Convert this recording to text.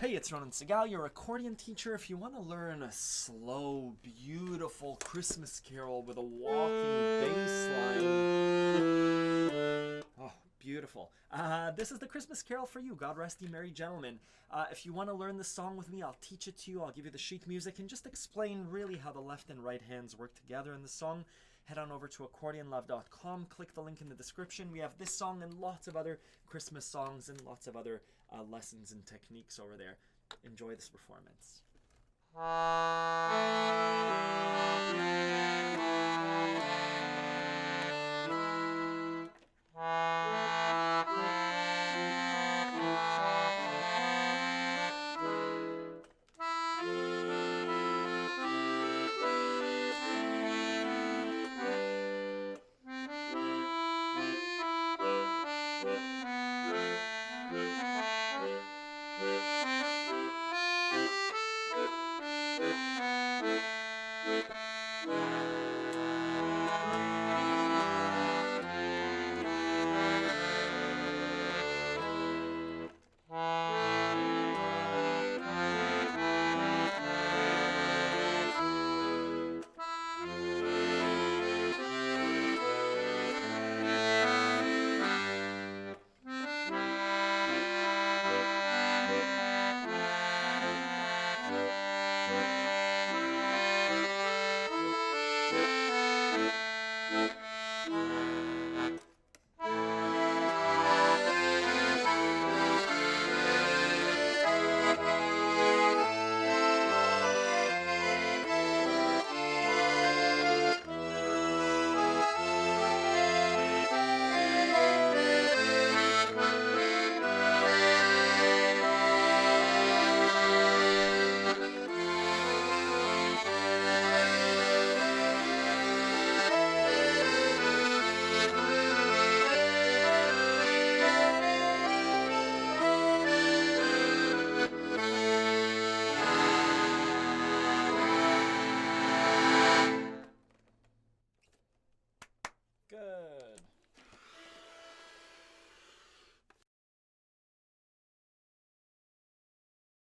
Hey, it's Ronan Segal, your accordion teacher. If you want to learn a slow, beautiful Christmas carol with a walking bass line, oh, beautiful. This is the Christmas carol for you. God rest ye merry gentlemen. If you want to learn this song with me, I'll teach it to you. I'll give you the sheet music and just explain really how the left and right hands work together in the song. Head on over to accordionlove.com, click the link in the description. We have this song and lots of other Christmas songs and lots of other lessons and techniques over there. Enjoy this performance. Good.